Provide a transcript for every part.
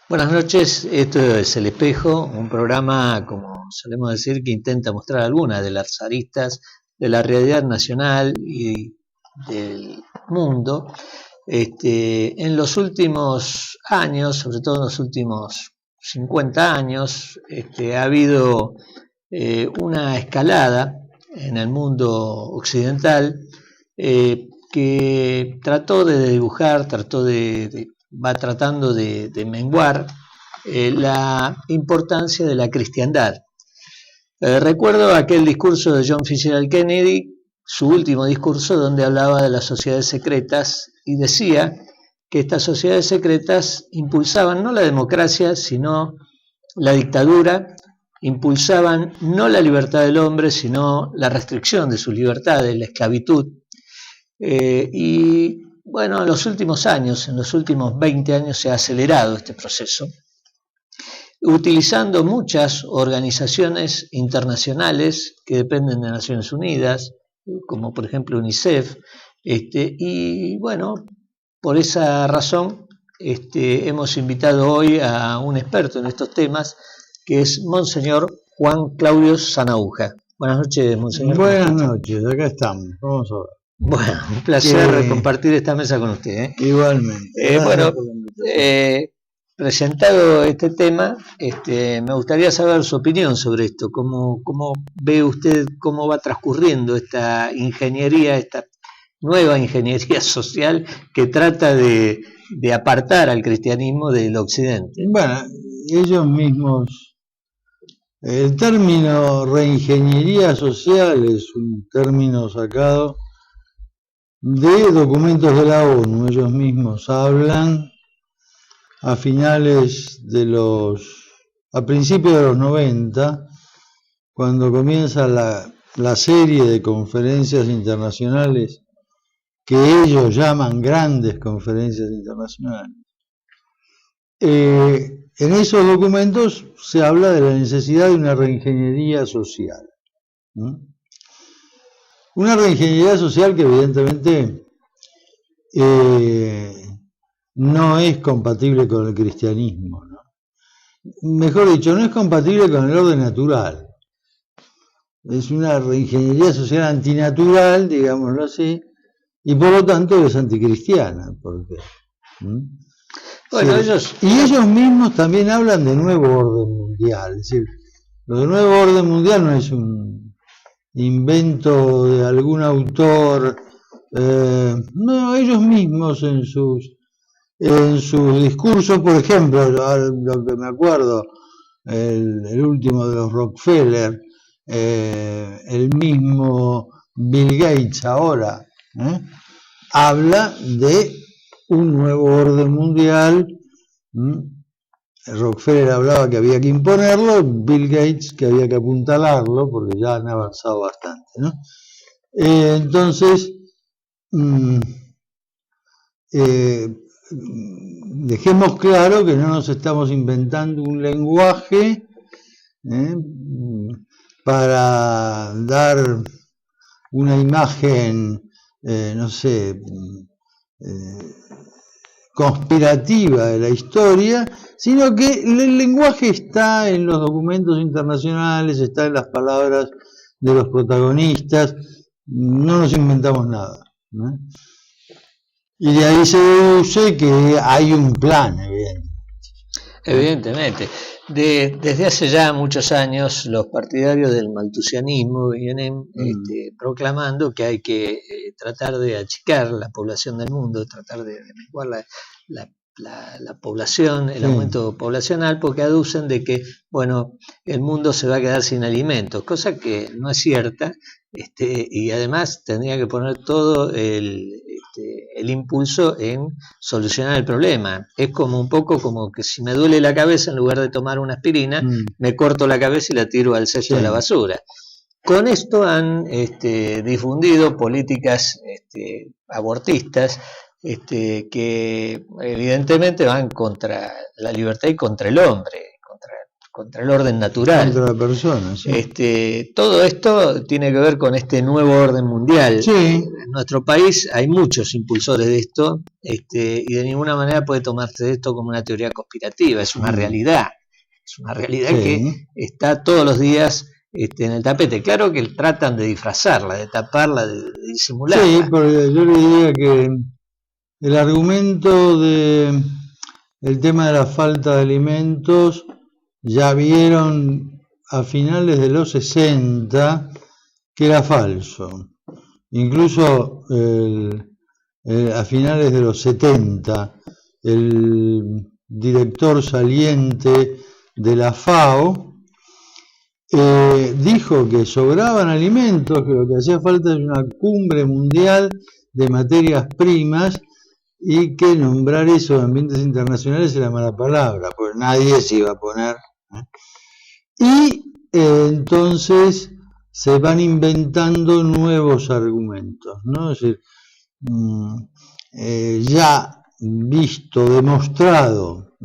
Buenas noches, esto es El Espejo, un programa, como solemos decir, que intenta mostrar algunas de las aristas de la realidad nacional y del mundo. En los últimos años, sobre todo en los últimos 50 años, ha habido una escalada en el mundo occidental que trató de dibujar, va tratando de menguar la importancia de la cristiandad. Recuerdo aquel discurso de John Fitzgerald Kennedy, su último discurso, donde hablaba de las sociedades secretas y decía que estas sociedades secretas impulsaban no la democracia, sino la dictadura, impulsaban no la libertad del hombre, sino la restricción de sus libertades, la esclavitud. Y bueno, en los últimos años, en los últimos 20 años se ha acelerado este proceso, utilizando muchas organizaciones internacionales que dependen de Naciones Unidas, como por ejemplo UNICEF, y bueno, por esa razón hemos invitado hoy a un experto en estos temas, que es Monseñor Juan Claudio Sanaúja. Buenas noches, Monseñor. Buenas noches, acá estamos, vamos a ver. Bueno, un placer compartir esta mesa con usted. Igualmente. Presentado este tema, me gustaría saber su opinión sobre esto. ¿Cómo ve usted cómo va transcurriendo esta ingeniería, esta nueva ingeniería social que trata de apartar al cristianismo del occidente? Bueno, ellos mismos, el término reingeniería social es un término sacado de documentos de la ONU. Ellos mismos hablan a principios de los 90, cuando comienza la serie de conferencias internacionales que ellos llaman grandes conferencias internacionales. En esos documentos se habla de la necesidad de una reingeniería social. Una reingeniería social que evidentemente no es compatible con el cristianismo, ¿no? Mejor dicho, no es compatible con el orden natural. Es una reingeniería social antinatural, digámoslo así, y por lo tanto es anticristiana. Bueno, ellos mismos también hablan de nuevo orden mundial. Es decir, lo de nuevo orden mundial no es un invento de algún autor. No, ellos mismos en sus discursos, por ejemplo, lo que me acuerdo, el último de los Rockefeller, el mismo Bill Gates ahora, habla de un nuevo orden mundial. Rockefeller hablaba que había que imponerlo, Bill Gates que había que apuntalarlo, porque ya han avanzado bastante, ¿no? Entonces, dejemos claro que no nos estamos inventando un lenguaje para dar una imagen, conspirativa de la historia, sino que el lenguaje está en los documentos internacionales, está en las palabras de los protagonistas, no nos inventamos nada, ¿no? Y de ahí se deduce que hay un plan, evidentemente. Desde hace ya muchos años los partidarios del maltusianismo vienen proclamando que hay que tratar de achicar la población del mundo, tratar de menguar la población, el aumento poblacional, porque aducen de que, bueno, el mundo se va a quedar sin alimentos, cosa que no es cierta, y además tendría que poner todo el impulso en solucionar el problema. Es como un poco como que si me duele la cabeza, en lugar de tomar una aspirina, me corto la cabeza y la tiro al cesto de la basura. Con esto han difundido políticas abortistas que evidentemente van contra la libertad y contra el hombre, contra el orden natural. Contra la persona, sí. Todo esto tiene que ver con este nuevo orden mundial. Sí. En nuestro país hay muchos impulsores de esto, y de ninguna manera puede tomarse esto como una teoría conspirativa, es una realidad. Es una realidad que está todos los días en el tapete. Claro que tratan de disfrazarla, de taparla, de disimularla. Sí, porque yo le diría que el argumento del tema de la falta de alimentos ya vieron a finales de los 60 que era falso. Incluso a finales de los 70, el director saliente de la FAO dijo que sobraban alimentos, que lo que hacía falta es una cumbre mundial de materias primas, y que nombrar eso en ambientes internacionales era mala palabra, porque nadie se iba a poner. Y entonces se van inventando nuevos argumentos, ¿no? Es decir, ya visto, demostrado,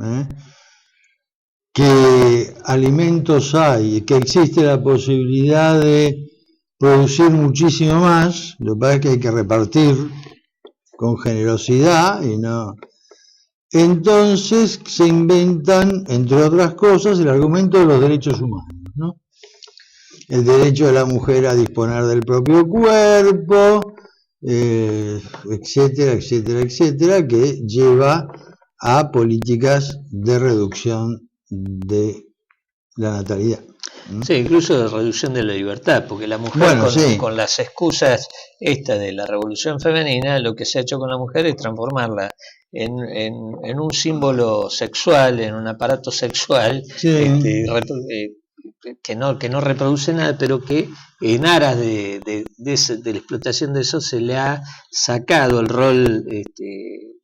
que alimentos hay, que existe la posibilidad de producir muchísimo más, lo que pasa es que hay que repartir con generosidad y no. Entonces se inventan, entre otras cosas, el argumento de los derechos humanos, ¿no? El derecho de la mujer a disponer del propio cuerpo, etcétera, etcétera, etcétera, que lleva a políticas de reducción de la natalidad. Sí, incluso de reducción de la libertad, porque la mujer con las excusas de la revolución femenina, lo que se ha hecho con la mujer es transformarla en un símbolo sexual, en un aparato sexual, que no reproduce nada, pero que en aras de la explotación de eso se le ha sacado el rol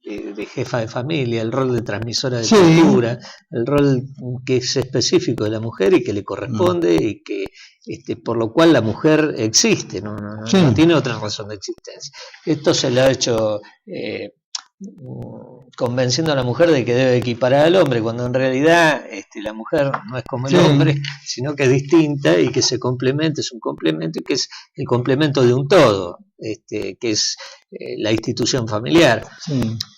de jefa de familia, el rol de transmisora de cultura, el rol que es específico de la mujer y que le corresponde, y que por lo cual la mujer existe, no tiene otra razón de existencia. Esto se le ha hecho convenciendo a la mujer de que debe equiparar al hombre, cuando en realidad la mujer no es como el hombre, sino que es distinta y que se complementa, es un complemento, y que es el complemento de un todo, que es la institución familiar.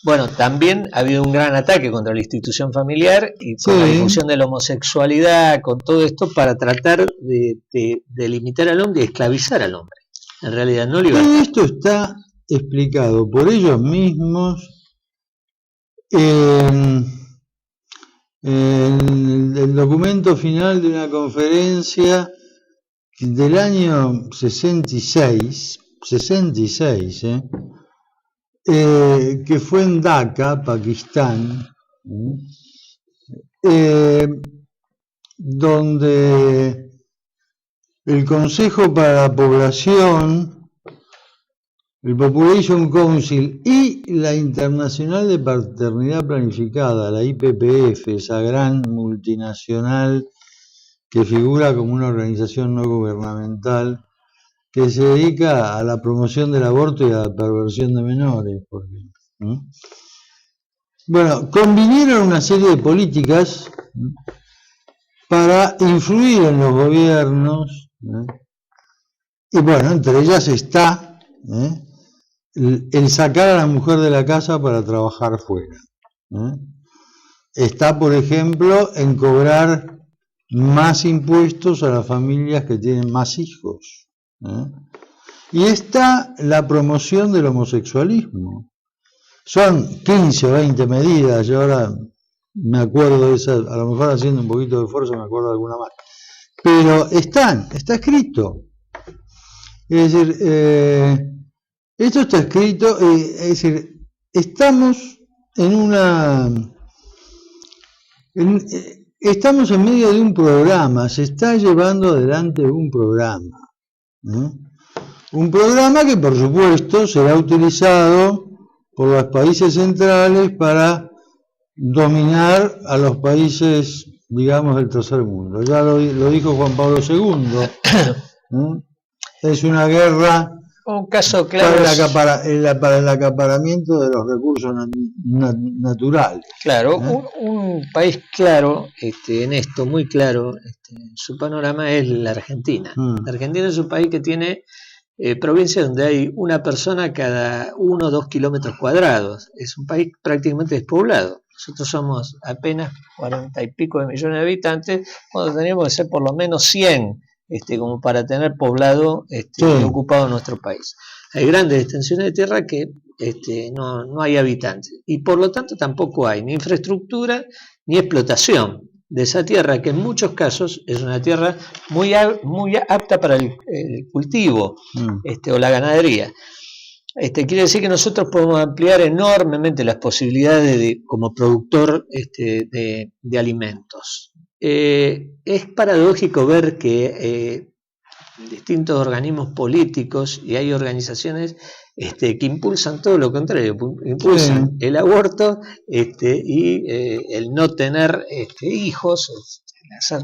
Bueno, también ha habido un gran ataque contra la institución familiar y con la difusión de la homosexualidad, con todo esto, para tratar de limitar al hombre y esclavizar al hombre. En realidad no libertar. Todo esto está explicado por ellos mismos en el documento final de una conferencia del año 66, que fue en Dhaka, Pakistán, donde el Consejo para la Población, el Population Council y la Internacional de Paternidad Planificada, la IPPF, esa gran multinacional que figura como una organización no gubernamental que se dedica a la promoción del aborto y a la perversión de menores, por ejemplo. Bueno, convinieron una serie de políticas para influir en los gobiernos, y bueno, entre ellas está el sacar a la mujer de la casa para trabajar fuera. Está, por ejemplo, en cobrar más impuestos a las familias que tienen más hijos. Y está la promoción del homosexualismo. Son 15 o 20 medidas, yo ahora me acuerdo de esas, a lo mejor haciendo un poquito de esfuerzo me acuerdo de alguna más. Pero está escrito. Es decir, esto está escrito, es decir, estamos estamos en medio de un programa, se está llevando adelante un programa. Un programa que, por supuesto, será utilizado por los países centrales para dominar a los países, digamos, del tercer mundo. Ya lo dijo Juan Pablo II. Es una guerra Un caso claro para el acaparamiento de los recursos naturales. Claro, un país claro en esto, muy claro, en su panorama es la Argentina. La Argentina es un país que tiene provincias donde hay una persona cada 1 o 2 kilómetros cuadrados. Es un país prácticamente despoblado. Nosotros somos apenas 40 y pico de millones de habitantes, cuando teníamos que ser por lo menos 100 como para tener poblado y ocupado nuestro país. Hay grandes extensiones de tierra que no hay habitantes y por lo tanto tampoco hay ni infraestructura ni explotación de esa tierra, que en muchos casos es una tierra muy apta para el cultivo o la ganadería. Quiere decir que nosotros podemos ampliar enormemente las posibilidades como productor de alimentos. Es paradójico ver que distintos organismos políticos y hay organizaciones que impulsan todo lo contrario, impulsan el aborto y el no tener hijos,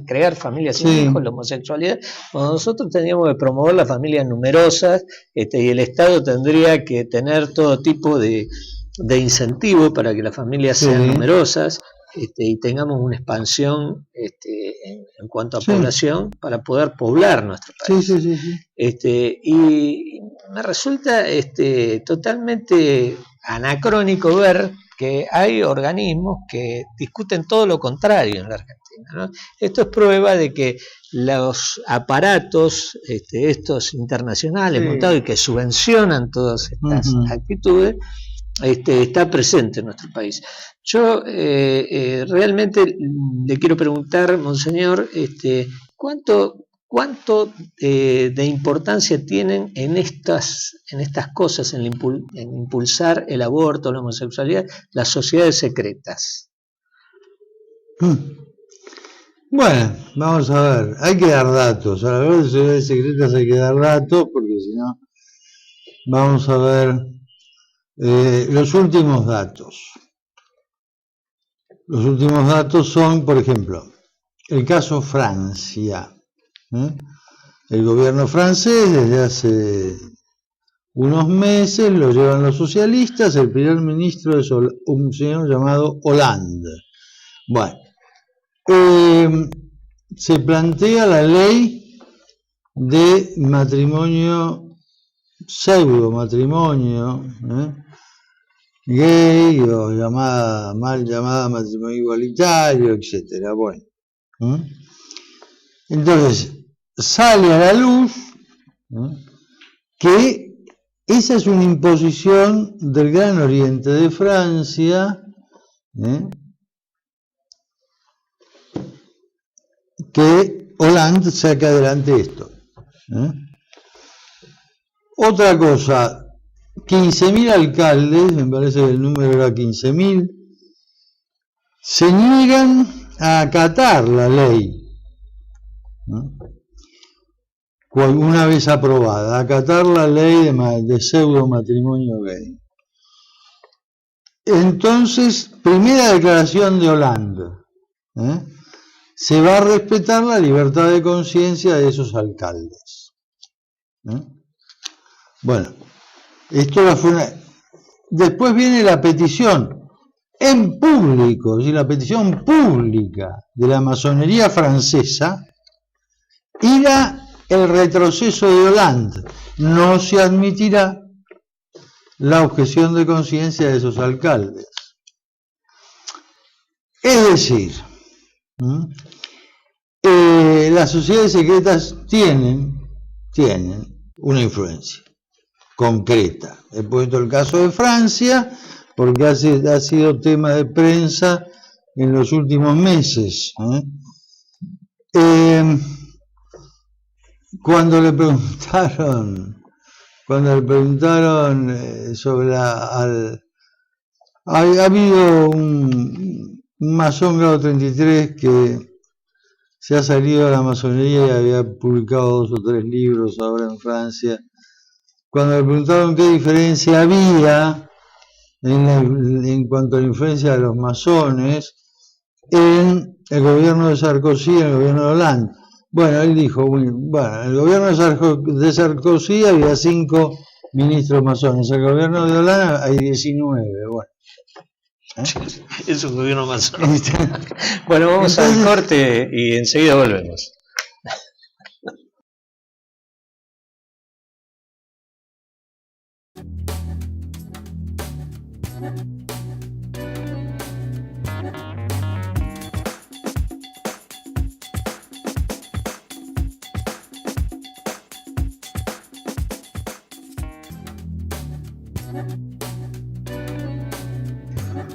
crear familias sin hijos, la homosexualidad, cuando nosotros tendríamos que promover las familias numerosas y el Estado tendría que tener todo tipo de incentivo para que las familias sean numerosas. Y tengamos una expansión en cuanto a población para poder poblar nuestro país. Y me resulta totalmente anacrónico ver que hay organismos que discuten todo lo contrario en la Argentina, ¿no? Esto es prueba de que los aparatos estos internacionales montados y que subvencionan todas estas actitudes está presente en nuestro país. Yo realmente le quiero preguntar, monseñor, ¿cuánto de importancia tienen en estas cosas, en impulsar el aborto, la homosexualidad, las sociedades secretas? Bueno, vamos a ver, hay que dar datos. A la verdad de sociedades secretas hay que dar datos, porque si no, vamos a ver los últimos datos. Los últimos datos son, por ejemplo, el caso Francia. El gobierno francés desde hace unos meses lo llevan los socialistas, el primer ministro es un señor llamado Hollande. Bueno, se plantea la ley de matrimonio, pseudo matrimonio, gay o mal llamada matrimonio igualitario, etcétera. Bueno, entonces sale a la luz que esa es una imposición del Gran Oriente de Francia, que Hollande saca adelante esto. Otra cosa, 15.000 alcaldes, me parece que el número era 15.000, se niegan a acatar la ley, una vez aprobada, a acatar la ley de pseudo matrimonio gay. Entonces, primera declaración de Hollande, se va a respetar la libertad de conciencia de esos alcaldes. Bueno, esto fue una... Después viene la petición en público, la petición pública de la masonería francesa y el retroceso de Hollande. No se admitirá la objeción de conciencia de esos alcaldes. Es decir, las sociedades secretas tienen una influencia concreta. He puesto el caso de Francia porque ha sido tema de prensa en los últimos meses. Cuando le preguntaron sobre ha habido un masón grado 33 que se ha salido de la masonería y había publicado 2 o 3 libros ahora en Francia. Cuando le preguntaron qué diferencia había en cuanto a la influencia de los masones en el gobierno de Sarkozy y en el gobierno de Hollande. Bueno, él dijo, bueno, en el gobierno de Sarkozy había 5 ministros masones. El gobierno de Holanda hay 19, bueno. Es un gobierno masón. Bueno, vamos al corte y enseguida volvemos.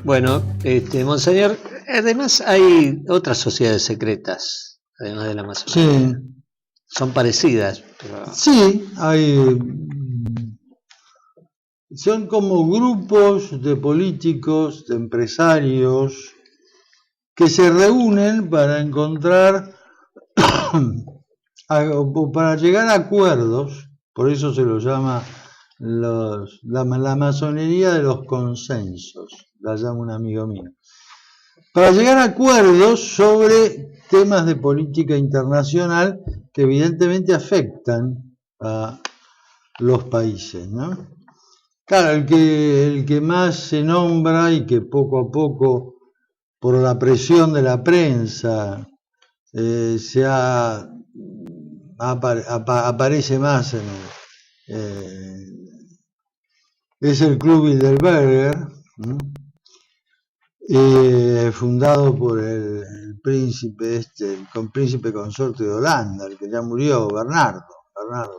Bueno, monseñor, además hay otras sociedades secretas, además de la masonería. Sí. Son parecidas, pero... Sí, son como grupos de políticos, de empresarios, que se reúnen para encontrar, para llegar a acuerdos, por eso se los llama la masonería de los consensos, la llama un amigo mío, para llegar a acuerdos sobre temas de política internacional que evidentemente afectan a los países, ¿no? Claro, el que más se nombra y que poco a poco, por la presión de la prensa, aparece más es el Club Bilderberger, fundado por el príncipe el príncipe consorte de Holanda, el que ya murió, Bernardo de Holanda.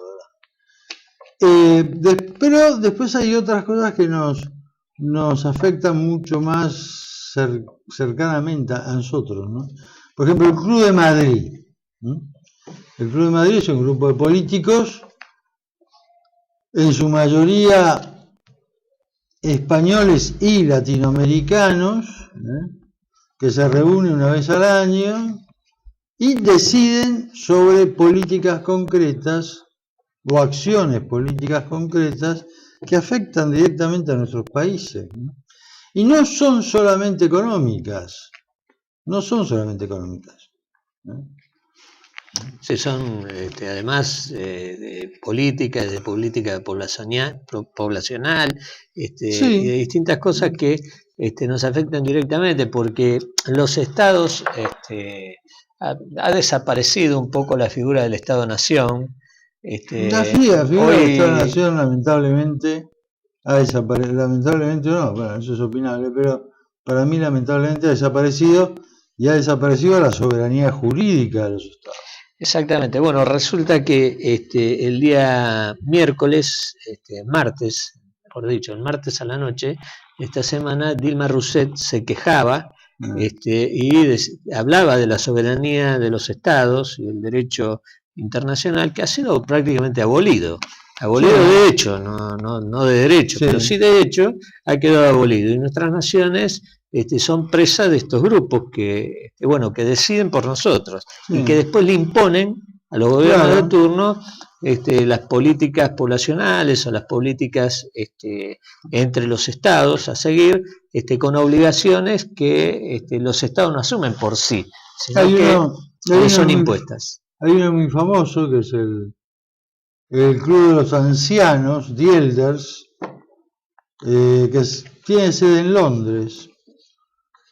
Pero después hay otras cosas que nos afectan mucho más cercanamente a nosotros, ¿no? Por ejemplo, el Club de Madrid. El Club de Madrid es un grupo de políticos, en su mayoría españoles y latinoamericanos, que se reúnen una vez al año y deciden sobre políticas concretas o acciones políticas concretas que afectan directamente a nuestros países, ¿no? Y no son solamente económicas, ¿no? Sí, son además de política poblacional Sí. y de distintas cosas que nos afectan directamente, porque los estados, ha desaparecido un poco la figura del Estado-Nación. La figura del Estado-Nación lamentablemente ha desaparecido, lamentablemente no, bueno, eso es opinable, pero para mí lamentablemente ha desaparecido, y ha desaparecido la soberanía jurídica de los estados. Exactamente. Bueno, resulta que el día miércoles, martes, mejor dicho, el martes a la noche, esta semana, Dilma Rousseff se quejaba y hablaba de la soberanía de los estados y el derecho internacional, que ha sido prácticamente abolido. Abolido de hecho, no de derecho, pero sí de hecho ha quedado abolido. Y nuestras naciones son presas de estos grupos que deciden por nosotros y que después le imponen a los gobiernos de turno las políticas poblacionales o las políticas entre los estados a seguir, con obligaciones que los estados no asumen por sí, sino que son impuestas. Hay uno muy famoso que es el Club de los Ancianos, The Elders, que tiene sede en Londres.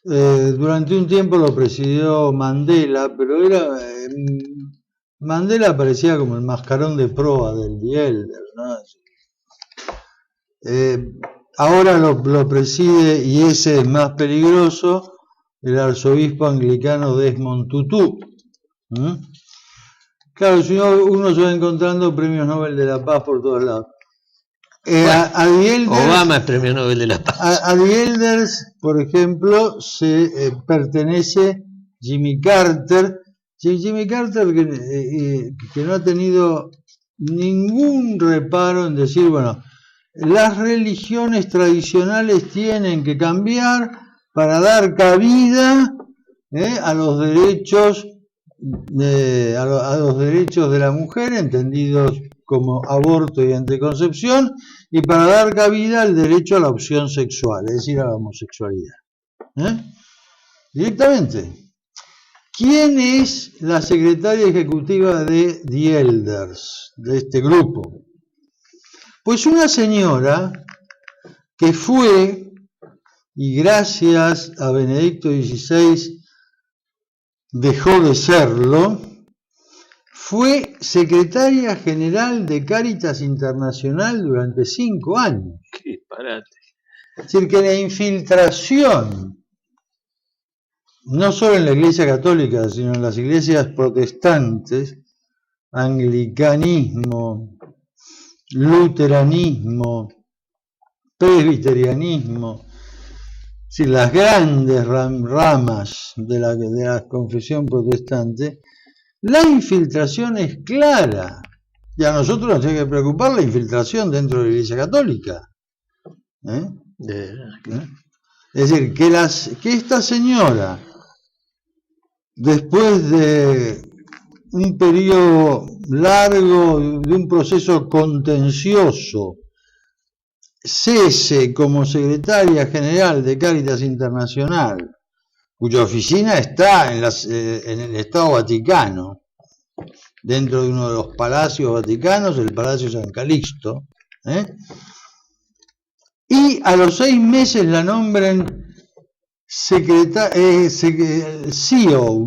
Durante un tiempo lo presidió Mandela, pero Mandela parecía como el mascarón de proa del The Elders, ¿no? Ahora lo preside, y ese es más peligroso, el arzobispo anglicano Desmond Tutu. Claro, si uno se va encontrando premios Nobel de la Paz por todos lados. Obama es premio Nobel de la Paz. A The Elders, por ejemplo, pertenece Jimmy Carter. Jimmy Carter que no ha tenido ningún reparo en decir, bueno, las religiones tradicionales tienen que cambiar para dar cabida a los derechos a los derechos de la mujer, entendidos como aborto y anticoncepción, y para dar cabida al derecho a la opción sexual, es decir, a la homosexualidad. Directamente. ¿Quién es la secretaria ejecutiva de The Elders, de este grupo? Pues una señora que fue, y gracias a Benedicto XVI dejó de serlo, fue secretaria general de Cáritas Internacional durante 5 años. Qué disparate. Es decir, que la infiltración, no solo en la Iglesia Católica, sino en las iglesias protestantes, anglicanismo, luteranismo, presbiterianismo, es decir, las grandes ramas de la confesión protestante, la infiltración es clara. Y a nosotros nos tiene que preocupar la infiltración dentro de la Iglesia Católica. Es decir, que esta señora, después de un periodo largo, de un proceso contencioso, cese como secretaria general de Cáritas Internacional, cuya oficina está en el Estado Vaticano, dentro de uno de los palacios vaticanos, el Palacio San Calixto, y a los 6 meses la nombran CEO,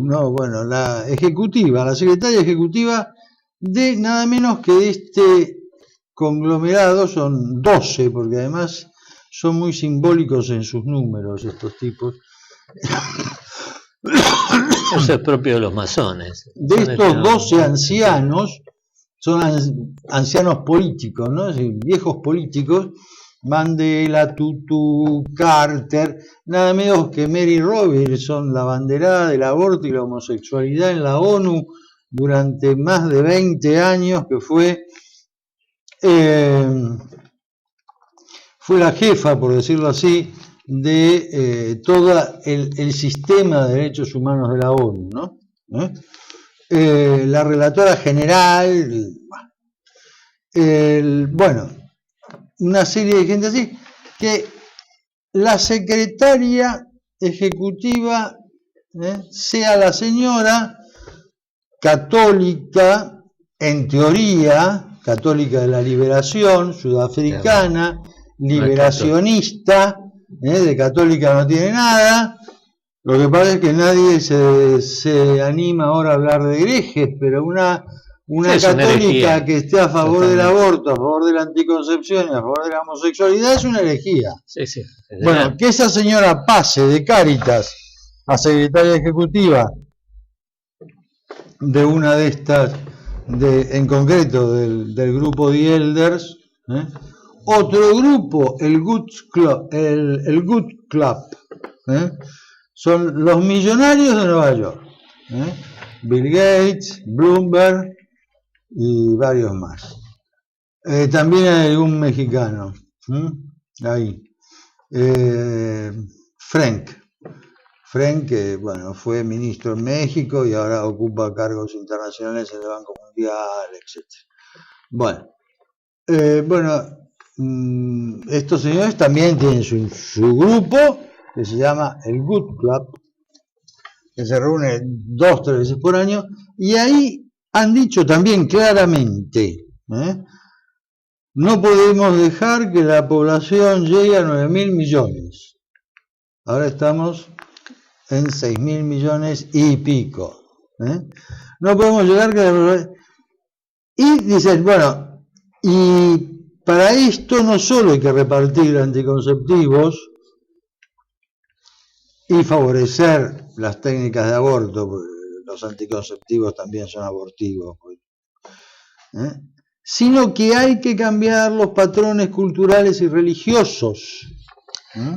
no, bueno, la secretaria ejecutiva de nada menos que de este conglomerado. Son 12, porque además son muy simbólicos en sus números estos tipos. Eso es propio de los masones. De estos 12 ancianos, son ancianos políticos, ¿no? Es decir, viejos políticos. Mandela, Tutu, Carter, nada menos que Mary Robinson, la banderada del aborto y la homosexualidad en la ONU durante más de 20 años, que fue la jefa, por decirlo así, de todo el sistema de derechos humanos de la ONU, ¿no? La relatora general, bueno, una serie de gente así, que la secretaria ejecutiva sea la señora católica, en teoría, católica de la liberación, sudafricana, liberacionista, de católica no tiene nada. Lo que pasa es que nadie se anima ahora a hablar de herejes, pero una católica que esté a favor del aborto, a favor de la anticoncepción y a favor de la homosexualidad es una herejía. Sí. Bueno, que esa señora pase de Cáritas a secretaria ejecutiva de una de estas, en concreto del grupo de Elders, otro grupo, el Good Club, son los millonarios de Nueva York, Bill Gates, Bloomberg y varios más. También hay algún mexicano, ahí, Frank, que bueno, fue ministro en México y ahora ocupa cargos internacionales en el Banco Mundial, etc. Bueno, estos señores también tienen su grupo, que se llama el Good Club, que se reúne 2 o 3 veces por año, y ahí han dicho también claramente, no podemos dejar que la población llegue a 9.000 millones. Ahora estamos en 6.000 millones y pico. No podemos llegar que... Y dicen, bueno, y para esto no solo hay que repartir anticonceptivos y favorecer las técnicas de aborto, porque los anticonceptivos también son abortivos, sino que hay que cambiar los patrones culturales y religiosos.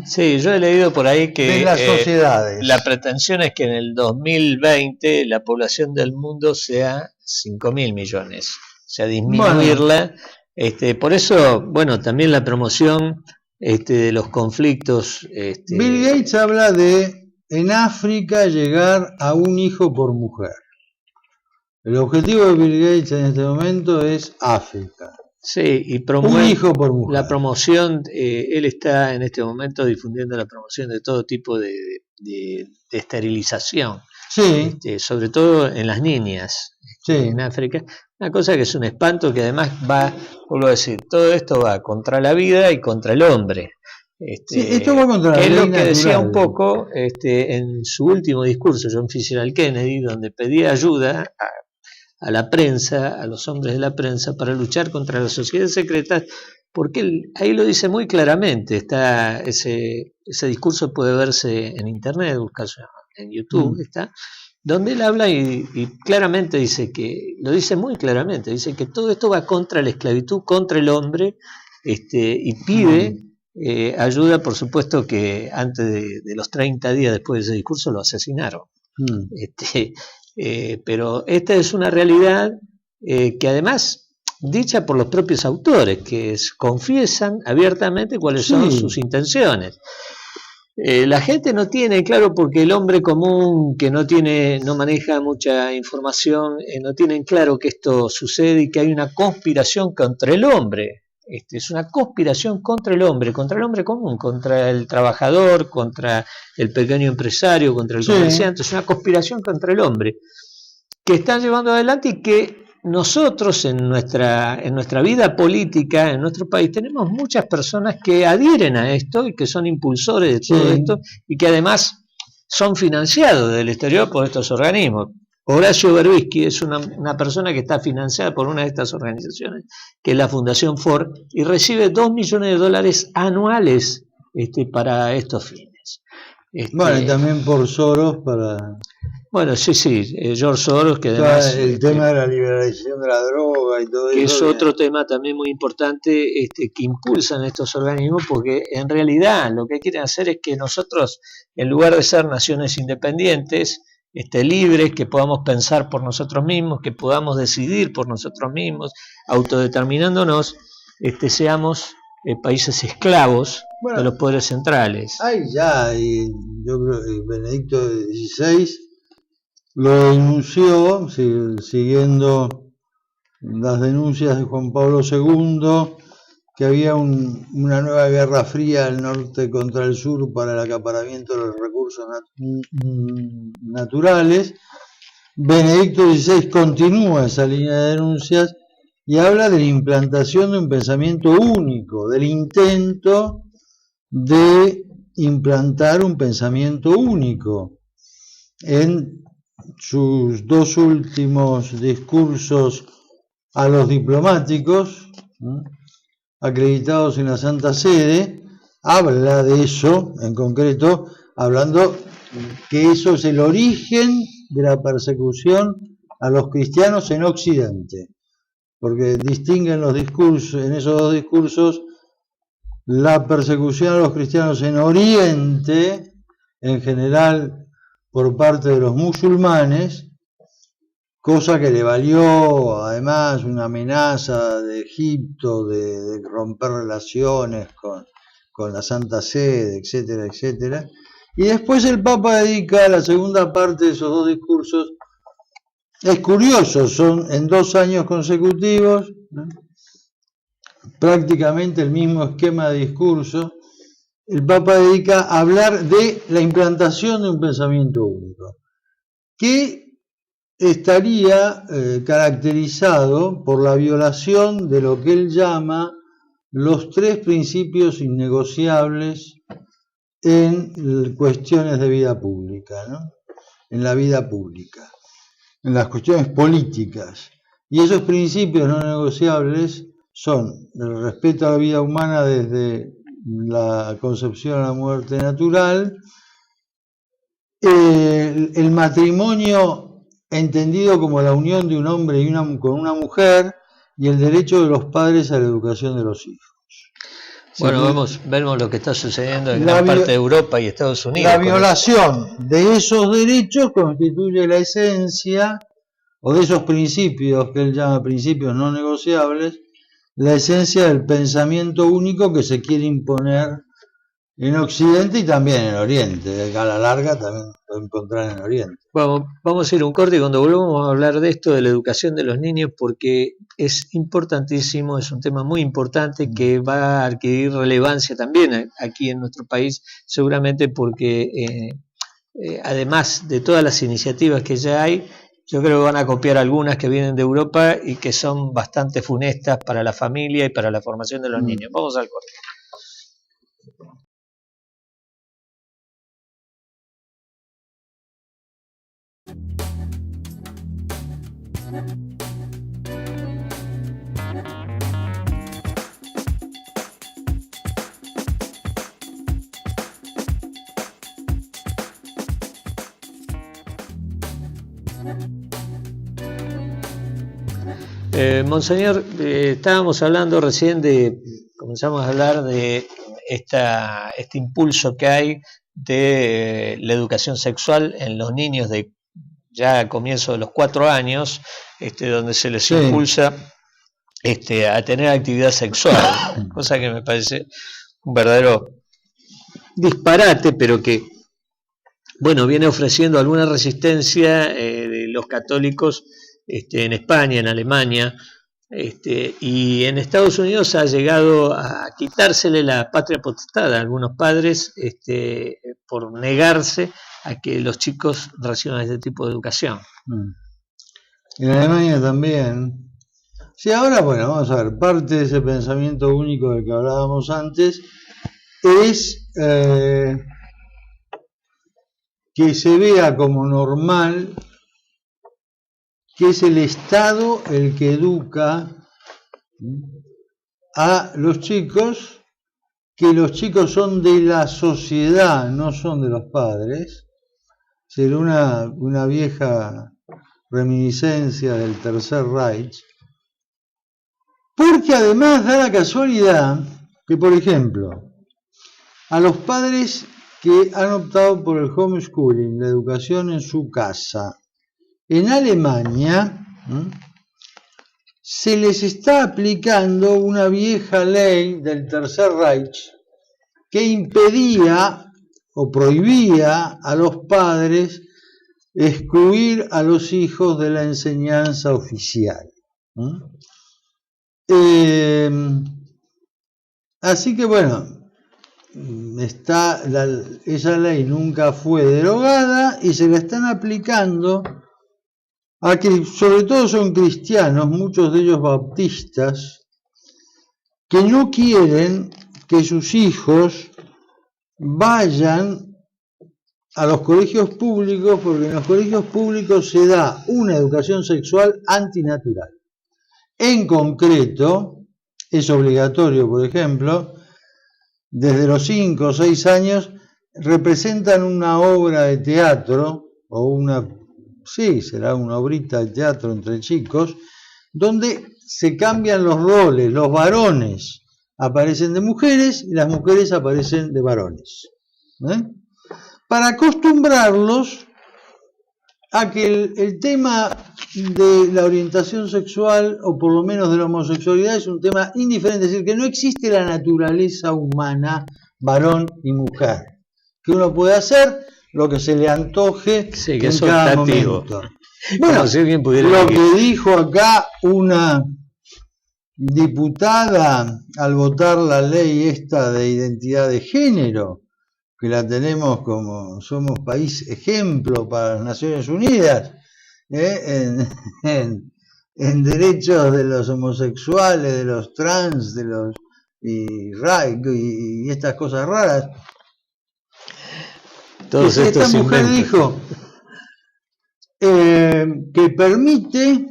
Sí, yo he leído por ahí que de las sociedades. La pretensión es que en el 2020 la población del mundo sea 5.000 millones, o sea, disminuirla. Por eso, bueno, también la promoción de los conflictos. Bill Gates habla de, en África, llegar a un hijo por mujer. El objetivo de Bill Gates en este momento es África. Sí, y promueve un hijo por mujer. La promoción, él está en este momento difundiendo la promoción de todo tipo de esterilización, sí. Sobre todo en las niñas, sí. en África. Una cosa que es un espanto, que además va, vuelvo a decir, todo esto va contra la vida y contra el hombre. Sí, esto va contra la Que es ley lo que decía un natural. poco en su último discurso, John Fitzgerald Kennedy, donde pedía ayuda a la prensa, a los hombres de la prensa, para luchar contra las sociedades secretas, porque ahí lo dice muy claramente. Está ese discurso puede verse en internet, buscarse en YouTube, está, donde él habla y claramente dice que, lo dice muy claramente, dice que todo esto va contra la esclavitud, contra el hombre, y pide ayuda. Por supuesto que antes de los 30 días después de ese discurso lo asesinaron. Pero esta es una realidad que además dicha por los propios autores, que confiesan abiertamente cuáles son sus intenciones. La gente no tiene claro, porque el hombre común que no maneja mucha información, no tiene claro que esto sucede y que hay una conspiración contra el hombre. Es una conspiración contra el hombre común, contra el trabajador, contra el pequeño empresario, contra el comerciante. Es una conspiración contra el hombre que están llevando adelante, y que nosotros en nuestra vida política, en nuestro país, tenemos muchas personas que adhieren a esto y que son impulsores de todo esto, y que además son financiados del exterior por estos organismos. Horacio Berbisky es una persona que está financiada por una de estas organizaciones, que es la Fundación Ford, y recibe $2 millones anuales para estos fines. Bueno, y también por Soros para... Bueno, sí, George Soros, que además... el tema de la liberalización de la droga y todo eso. Que es otro tema también muy importante, que impulsan estos organismos, porque en realidad lo que quieren hacer es que nosotros, en lugar de ser naciones independientes, libres, que podamos pensar por nosotros mismos, que podamos decidir por nosotros mismos, autodeterminándonos, seamos países esclavos de los poderes centrales. Y yo creo que Benedicto XVI lo denunció, siguiendo las denuncias de Juan Pablo II, que había una nueva guerra fría del norte contra el sur para el acaparamiento de los recursos naturales. Benedicto XVI continúa esa línea de denuncias y habla de la implantación de un pensamiento único, del intento de implantar un pensamiento único. En sus dos últimos discursos a los diplomáticos acreditados en la Santa Sede, habla de eso en concreto, hablando que eso es el origen de la persecución a los cristianos en Occidente, porque distinguen los discursos, en esos dos discursos, la persecución a los cristianos en Oriente, en general por parte de los musulmanes, cosa que le valió además una amenaza de Egipto de romper relaciones con la Santa Sede, etcétera, etcétera. Y después el Papa dedica la segunda parte de esos dos discursos. Es curioso, son en 2 años consecutivos, ¿no? Prácticamente el mismo esquema de discurso. El Papa dedica a hablar de la implantación de un pensamiento único, que estaría caracterizado por la violación de lo que él llama los 3 principios innegociables en cuestiones de vida pública, ¿no? En la vida pública, en las cuestiones políticas. Y esos principios no negociables son el respeto a la vida humana desde la concepción a la muerte natural, el matrimonio entendido como la unión de un hombre con una mujer, y el derecho de los padres a la educación de los hijos. Bueno, vemos lo que está sucediendo en gran parte de Europa y Estados Unidos. La violación de esos derechos constituye la esencia, o de esos principios que él llama principios no negociables, la esencia del pensamiento único que se quiere imponer en Occidente y también en Oriente. A la larga también lo encontrarán en Oriente. Vamos a ir a un corte, y cuando volvamos a hablar de esto, de la educación de los niños, porque es importantísimo, es un tema muy importante que va a adquirir relevancia también aquí en nuestro país, seguramente porque además de todas las iniciativas que ya hay, Yo creo que van a copiar algunas que vienen de Europa y que son bastante funestas para la familia y para la formación de los niños. Vamos al corte. Monseñor, estábamos hablando recién comenzamos a hablar de este impulso que hay de la educación sexual en los niños de ya a comienzo de los 4 años, donde se les impulsa a tener actividad sexual, cosa que me parece un verdadero disparate, pero que, bueno, viene ofreciendo alguna resistencia de los católicos en España, en Alemania, y en Estados Unidos ha llegado a quitársele la patria potestad a algunos padres por negarse a que los chicos reciban este tipo de educación. En Alemania también. Sí, ahora, bueno, vamos a ver, parte de ese pensamiento único del que hablábamos antes es que se vea como normal que es el Estado el que educa a los chicos, que los chicos son de la sociedad, no son de los padres. Será una vieja reminiscencia del Tercer Reich, porque además da la casualidad que, por ejemplo, a los padres que han optado por el homeschooling, la educación en su casa, en Alemania se les está aplicando una vieja ley del Tercer Reich que impedía o prohibía a los padres excluir a los hijos de la enseñanza oficial. Así que bueno, esa ley nunca fue derogada y se la están aplicando a que sobre todo son cristianos, muchos de ellos bautistas, que no quieren que sus hijos vayan a los colegios públicos, porque en los colegios públicos se da una educación sexual antinatural. En concreto, es obligatorio, por ejemplo, desde los 5 o 6 años, representan una obra de teatro, o será una obrita de teatro entre chicos, donde se cambian los roles, los varones aparecen de mujeres y las mujeres aparecen de varones. Para acostumbrarlos a que el tema de la orientación sexual, o por lo menos de la homosexualidad, es un tema indiferente, es decir, que no existe la naturaleza humana, varón y mujer, que uno puede hacer lo que se le antoje en cada momento. Bueno, si lo que dijo acá una diputada al votar la ley esta de identidad de género, que la tenemos como somos país ejemplo para las Naciones Unidas, en derechos de los homosexuales, de los trans, de los y estas cosas raras. Esta mujer dijo que permite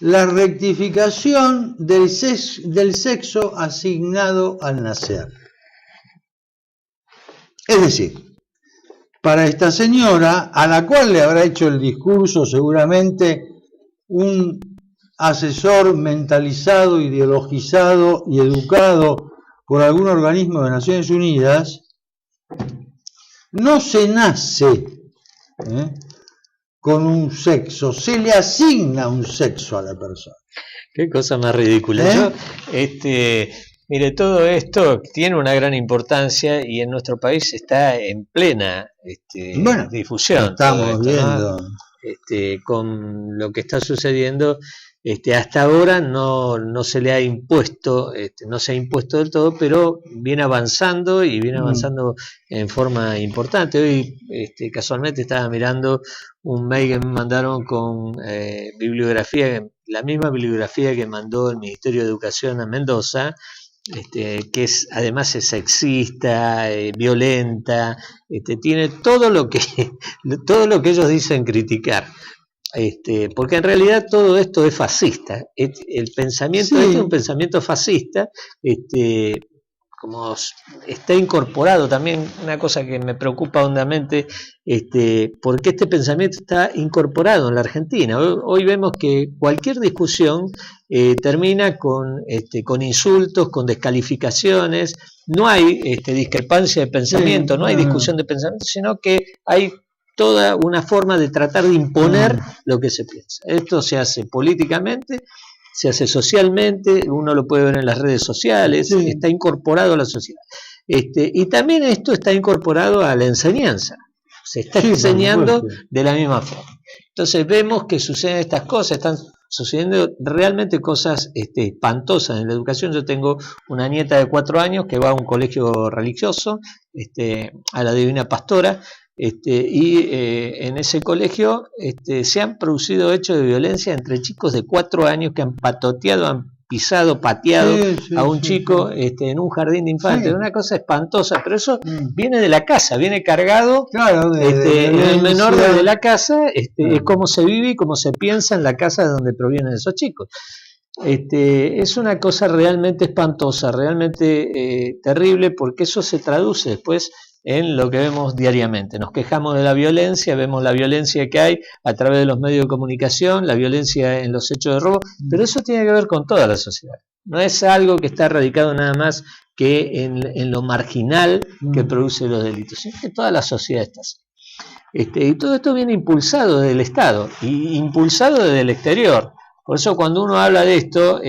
la rectificación del sexo asignado al nacer. Es decir, para esta señora, a la cual le habrá hecho el discurso seguramente un asesor mentalizado, ideologizado y educado por algún organismo de Naciones Unidas, no se nace con un sexo, se le asigna un sexo a la persona. Qué cosa más ridícula. Mire, todo esto tiene una gran importancia y en nuestro país está en plena difusión. Estamos viendo. Con lo que está sucediendo Hasta ahora no se le ha impuesto, no se ha impuesto del todo, pero viene avanzando y viene avanzando en forma importante. Hoy casualmente estaba mirando un mail que me mandaron con bibliografía, la misma bibliografía que mandó el Ministerio de Educación a Mendoza, que además es sexista, violenta, tiene todo lo que ellos dicen criticar. Porque en realidad todo esto es fascista. El pensamiento es un pensamiento fascista, como está incorporado también, una cosa que me preocupa hondamente, porque este pensamiento está incorporado en la Argentina. Hoy vemos que cualquier discusión termina con insultos, con descalificaciones. No hay discrepancia de pensamiento, no hay discusión de pensamiento, sino que hay toda una forma de tratar de imponer lo que se piensa. Esto se hace políticamente, se hace socialmente, uno lo puede ver en las redes sociales, está incorporado a la sociedad. Y también esto está incorporado a la enseñanza, se está enseñando de la misma forma. Entonces vemos que suceden estas cosas, están sucediendo realmente cosas espantosas en la educación. Yo tengo una nieta de 4 años que va a un colegio religioso, a la Divina Pastora, en ese colegio se han producido hechos de violencia entre chicos de 4 años que han patoteado, han pisado, pateado a un chico en un jardín de infantes. Una cosa espantosa, pero eso viene de la casa, viene cargado, en el menor de la casa, es cómo se vive y cómo se piensa en la casa de donde provienen esos chicos. Es una cosa realmente espantosa, realmente terrible, porque eso se traduce después en lo que vemos diariamente. Nos quejamos de la violencia, vemos la violencia que hay a través de los medios de comunicación, la violencia en los hechos de robo, pero eso tiene que ver con toda la sociedad. No es algo que está radicado nada más que en lo marginal que produce los delitos, sino que toda la sociedad está así. Y todo esto viene impulsado desde el Estado y impulsado desde el exterior. Por eso cuando uno habla de esto,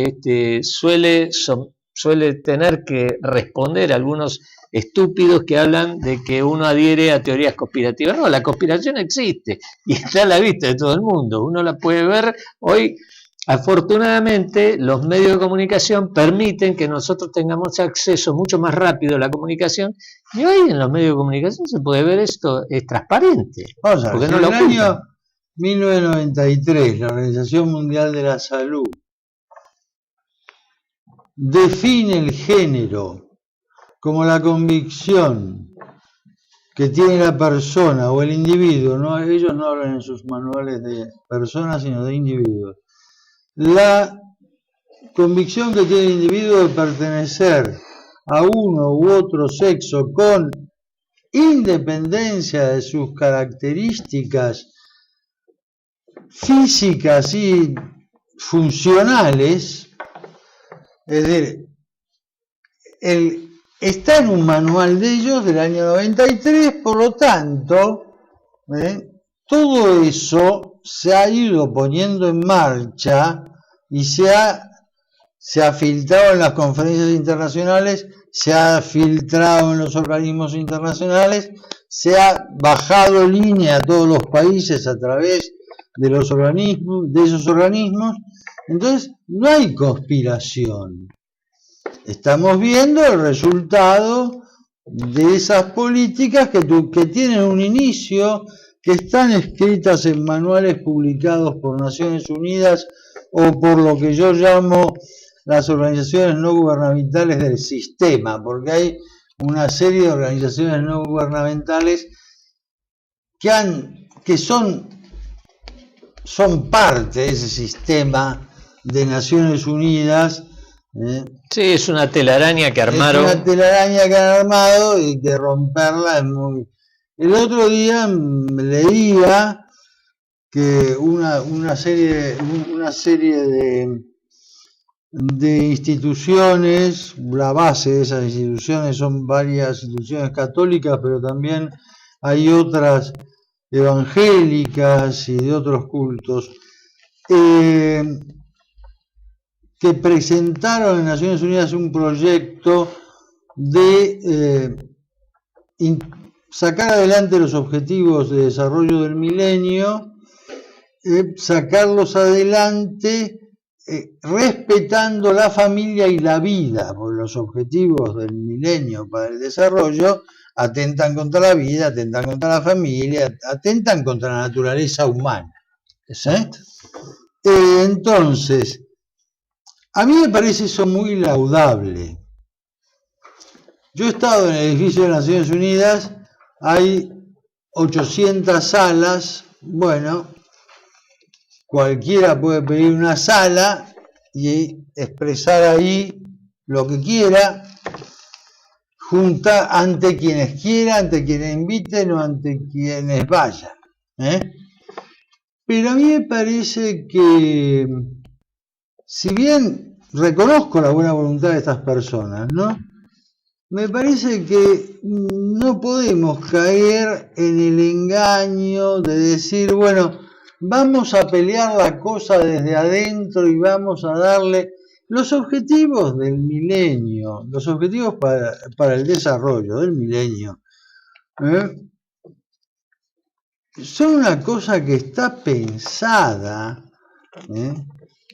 suele tener que responder a algunos estúpidos que hablan de que uno adhiere a teorías conspirativas. No, la conspiración existe y está a la vista de todo el mundo. Uno la puede ver hoy. Afortunadamente, los medios de comunicación permiten que nosotros tengamos acceso mucho más rápido a la comunicación, y hoy en los medios de comunicación se puede ver esto, es transparente. O sea, porque no en el año 1993, la Organización Mundial de la Salud define el género como la convicción que tiene la persona o el individuo, ¿no? Ellos no hablan en sus manuales de personas, sino de individuos. La convicción que tiene el individuo de pertenecer a uno u otro sexo con independencia de sus características físicas y funcionales, es decir, está en un manual de ellos del año 93, por lo tanto, todo eso se ha ido poniendo en marcha y se ha filtrado en las conferencias internacionales, se ha filtrado en los organismos internacionales, se ha bajado línea a todos los países a través de los organismos, de esos organismos. Entonces no hay conspiración. Estamos viendo el resultado de esas políticas que tienen un inicio, que están escritas en manuales publicados por Naciones Unidas o por lo que yo llamo las organizaciones no gubernamentales del sistema, porque hay una serie de organizaciones no gubernamentales que son parte de ese sistema de Naciones Unidas. Sí, es una telaraña que armaron. Es una telaraña que han armado y que romperla es muy... El otro día leía que una serie de instituciones, la base de esas instituciones son varias instituciones católicas, pero también hay otras evangélicas y de otros cultos, que presentaron en Naciones Unidas un proyecto de sacar adelante los objetivos de desarrollo del milenio, sacarlos adelante respetando la familia y la vida, porque los objetivos del milenio para el desarrollo atentan contra la vida, atentan contra la familia, atentan contra la naturaleza humana. Exacto. Entonces, a mí me parece eso muy laudable. Yo he estado en el edificio de Naciones Unidas, hay 800 salas, bueno, cualquiera puede pedir una sala y expresar ahí lo que quiera, junta ante quienes quieran, ante quienes inviten o ante quienes vayan. Pero a mí me parece que, si bien reconozco la buena voluntad de estas personas, ¿no? Me parece que no podemos caer en el engaño de decir, bueno, vamos a pelear la cosa desde adentro y vamos a darle los objetivos del milenio, los objetivos para el desarrollo del milenio, son una cosa que está pensada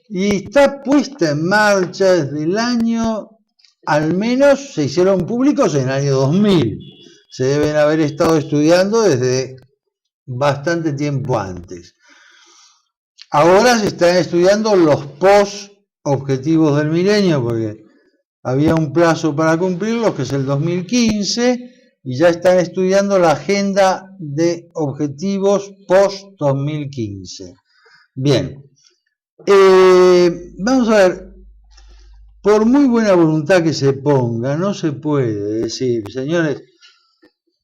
y está puesta en marcha desde el año, al menos se hicieron públicos en el año 2000. Se deben haber estado estudiando desde bastante tiempo antes. Ahora se están estudiando los post-objetivos del milenio, porque había un plazo para cumplirlos, que es el 2015, y ya están estudiando la agenda de objetivos post-2015. Bien, vamos a ver. Por muy buena voluntad que se ponga, no se puede decir, señores,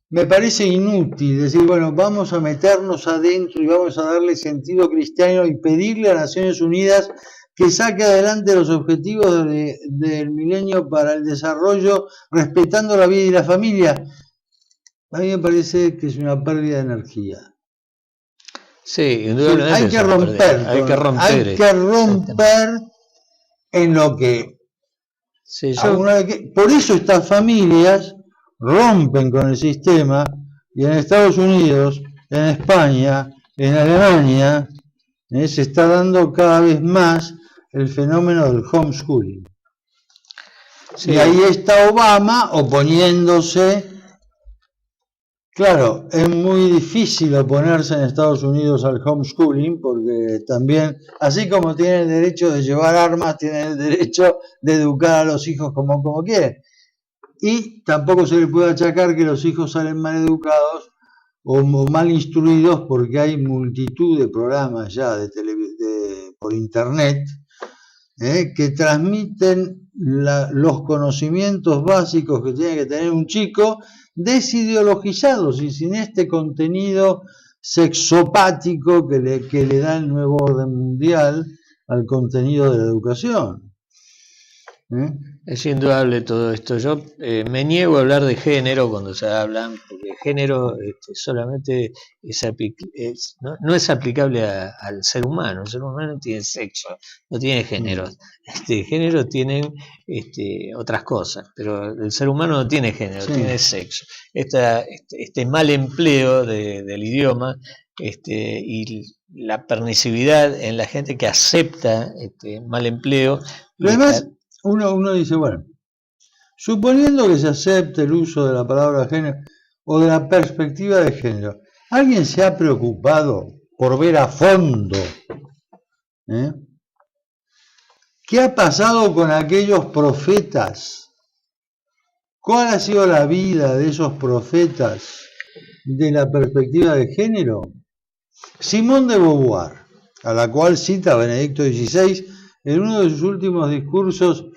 me parece inútil decir, bueno, vamos a meternos adentro y vamos a darle sentido cristiano y pedirle a Naciones Unidas que saque adelante los objetivos del milenio para el desarrollo, respetando la vida y la familia. A mí me parece que es una pérdida de energía. Sí, indudablemente. Hay que romper en lo que... Sí, por eso estas familias rompen con el sistema, y en Estados Unidos, en España, en Alemania, se está dando cada vez más el fenómeno del homeschooling. Sí. Y ahí está Obama oponiéndose. Claro, es muy difícil oponerse en Estados Unidos al homeschooling, porque también, así como tienen el derecho de llevar armas, tienen el derecho de educar a los hijos como quieren. Y tampoco se le puede achacar que los hijos salen mal educados o mal instruidos, porque hay multitud de programas ya por internet que transmiten los conocimientos básicos que tiene que tener un chico, desideologizados y sin este contenido sexopático que le da el nuevo orden mundial al contenido de la educación. Es indudable todo esto. Yo me niego a hablar de género cuando se hablan, porque género solamente no es aplicable al ser humano. El ser humano no tiene sexo, no tiene género. Género tienen otras cosas, pero el ser humano no tiene género, sí. Tiene sexo. Este mal empleo del idioma y la permisividad en la gente que acepta mal empleo. Además, uno dice, bueno, suponiendo que se acepte el uso de la palabra género o de la perspectiva de género, ¿alguien se ha preocupado por ver a fondo qué ha pasado con aquellos profetas? ¿Cuál ha sido la vida de esos profetas de la perspectiva de género? Simone de Beauvoir, a la cual cita Benedicto XVI en uno de sus últimos discursos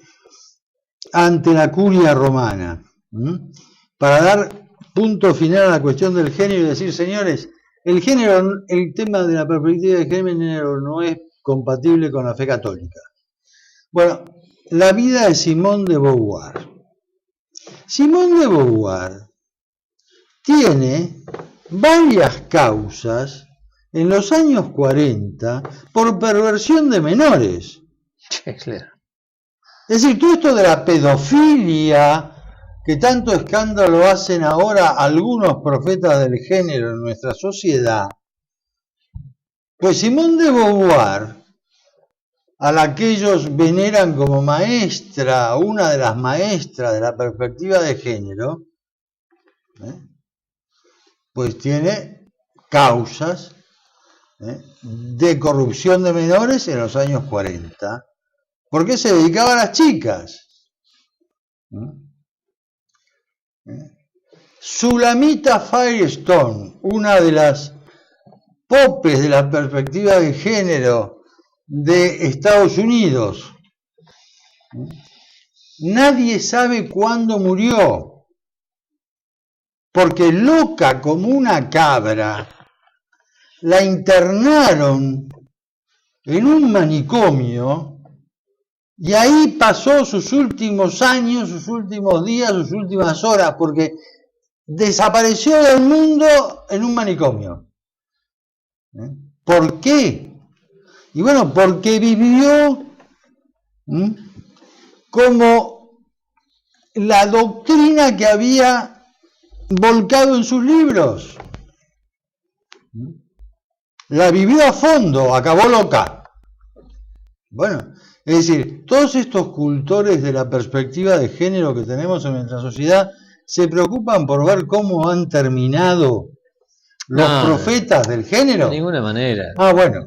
ante la curia romana, para dar punto final a la cuestión del género y decir, señores, el tema de la perspectiva de género no es compatible con la fe católica. Bueno, la vida de Simone de Beauvoir. Simone de Beauvoir tiene varias causas en los años 40 por perversión de menores. Claro. Es decir, todo esto de la pedofilia, que tanto escándalo hacen ahora algunos profetas del género en nuestra sociedad, pues Simone de Beauvoir a la que ellos veneran como maestra, una de las maestras de la perspectiva de género, pues tiene causas de corrupción de menores en los años 40, porque se dedicaba a las chicas. Sulamita Firestone, una de las popes de la perspectiva de género de Estados Unidos, nadie sabe cuándo murió, porque loca como una cabra, la internaron en un manicomio y ahí pasó sus últimos años, sus últimos días, sus últimas horas, porque desapareció del mundo en un manicomio. ¿Por qué? Y bueno, porque vivió como la doctrina que había volcado en sus libros. La vivió a fondo, acabó loca. Bueno, es decir, todos estos cultores de la perspectiva de género que tenemos en nuestra sociedad se preocupan por ver cómo han terminado los profetas del género. De ninguna manera. Bueno,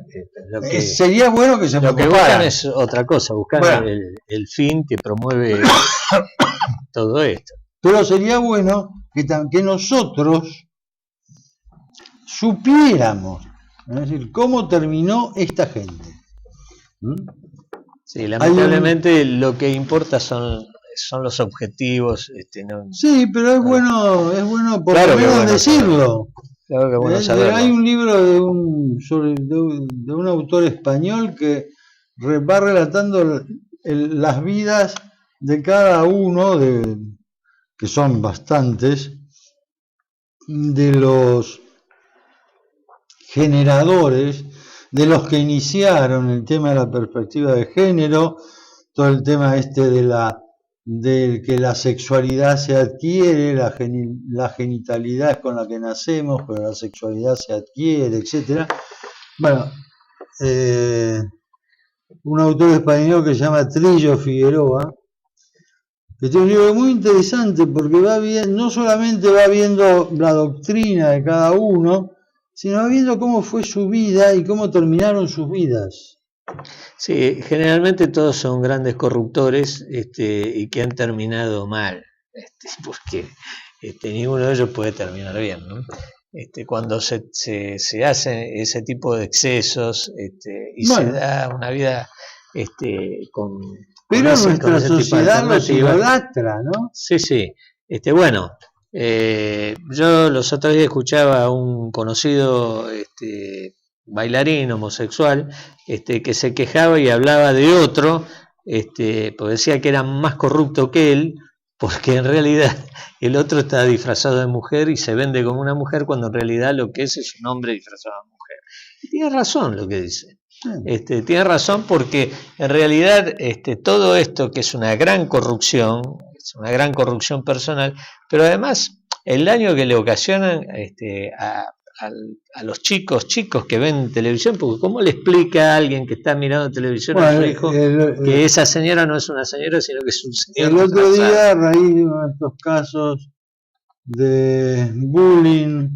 sería bueno que se preocuparan. Lo que buscan es otra cosa, buscan el fin que promueve todo esto. Pero sería bueno que nosotros supiéramos, es decir, cómo terminó esta gente. Sí, lamentablemente lo que importa son los objetivos. No, sí, pero es bueno por lo menos decirlo. Claro que bueno saberlo. Hay un libro de un autor español que va relatando las vidas de cada uno, que son bastantes, de los generadores, de los que iniciaron el tema de la perspectiva de género, todo el tema de que la sexualidad se adquiere, la genitalidad es con la que nacemos, pero la sexualidad se adquiere, etc. Bueno, un autor español que se llama Trillo Figueroa, que tiene un libro muy interesante porque no solamente va viendo la doctrina de cada uno, sino va viendo cómo fue su vida y cómo terminaron sus vidas. Sí, generalmente todos son grandes corruptores y que han terminado mal, porque ninguno de ellos puede terminar bien, ¿no? Cuando se hace ese tipo de excesos y se da una vida con nuestra sociedad los idolatra, ¿no? Sí, sí. Bueno, yo los otros días escuchaba a un conocido bailarín homosexual que se quejaba y hablaba de otro, porque decía que era más corrupto que él, porque en realidad el otro está disfrazado de mujer y se vende como una mujer, cuando en realidad lo que es un hombre disfrazado de mujer. Y tiene razón lo que dice. Tiene razón, porque en realidad todo esto, que es una gran corrupción personal, pero además el daño que le ocasionan a los chicos que ven televisión, porque ¿cómo le explica a alguien que está mirando televisión a su hijo que esa señora no es una señora, sino que es un señor? El otro día, a raíz de uno de estos casos de bullying,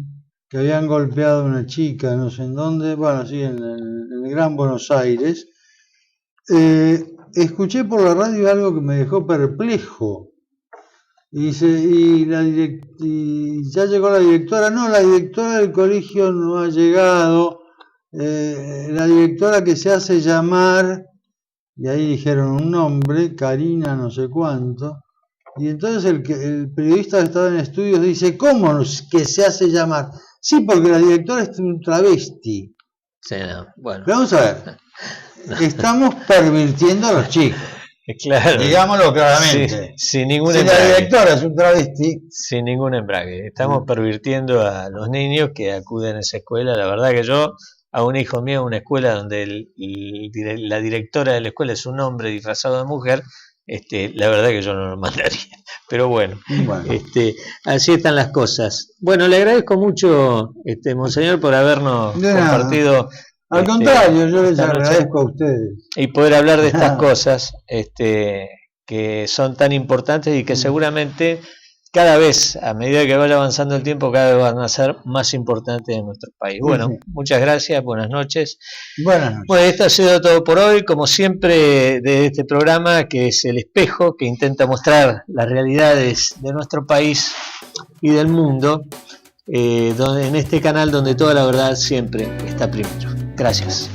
que habían golpeado a una chica, no sé en dónde, en el Gran Buenos Aires, escuché por la radio algo que me dejó perplejo. Y ya llegó la directora. No, la directora del colegio no ha llegado. La directora, que se hace llamar, y ahí dijeron un nombre, Karina no sé cuánto, y entonces el periodista que estaba en estudios dice: ¿cómo que se hace llamar? Sí, porque la directora es un travesti. Sí, no, bueno. Pero vamos a ver, estamos pervirtiendo a los chicos. Claro. Digámoslo claramente. Sin ningún si embrague. La directora es un travesti. Sin ningún embrague. Estamos pervirtiendo a los niños que acuden a esa escuela. La verdad que yo, a un hijo mío, en una escuela donde la directora de la escuela es un hombre disfrazado de mujer, la verdad que yo no lo mandaría. Pero bueno. Así están las cosas. Bueno, le agradezco mucho, monseñor, por habernos compartido Al contrario, yo les esta noche, agradezco a ustedes. y poder hablar de estas cosas que son tan importantes y que seguramente cada vez, a medida que vaya avanzando el tiempo, cada vez van a ser más importantes en nuestro país. Bueno, muchas gracias, buenas noches. Buenas noches. Bueno, esto ha sido todo por hoy, como siempre, de este programa que es El Espejo, que intenta mostrar las realidades de nuestro país y del mundo, en este canal donde toda la verdad siempre está primero. Gracias.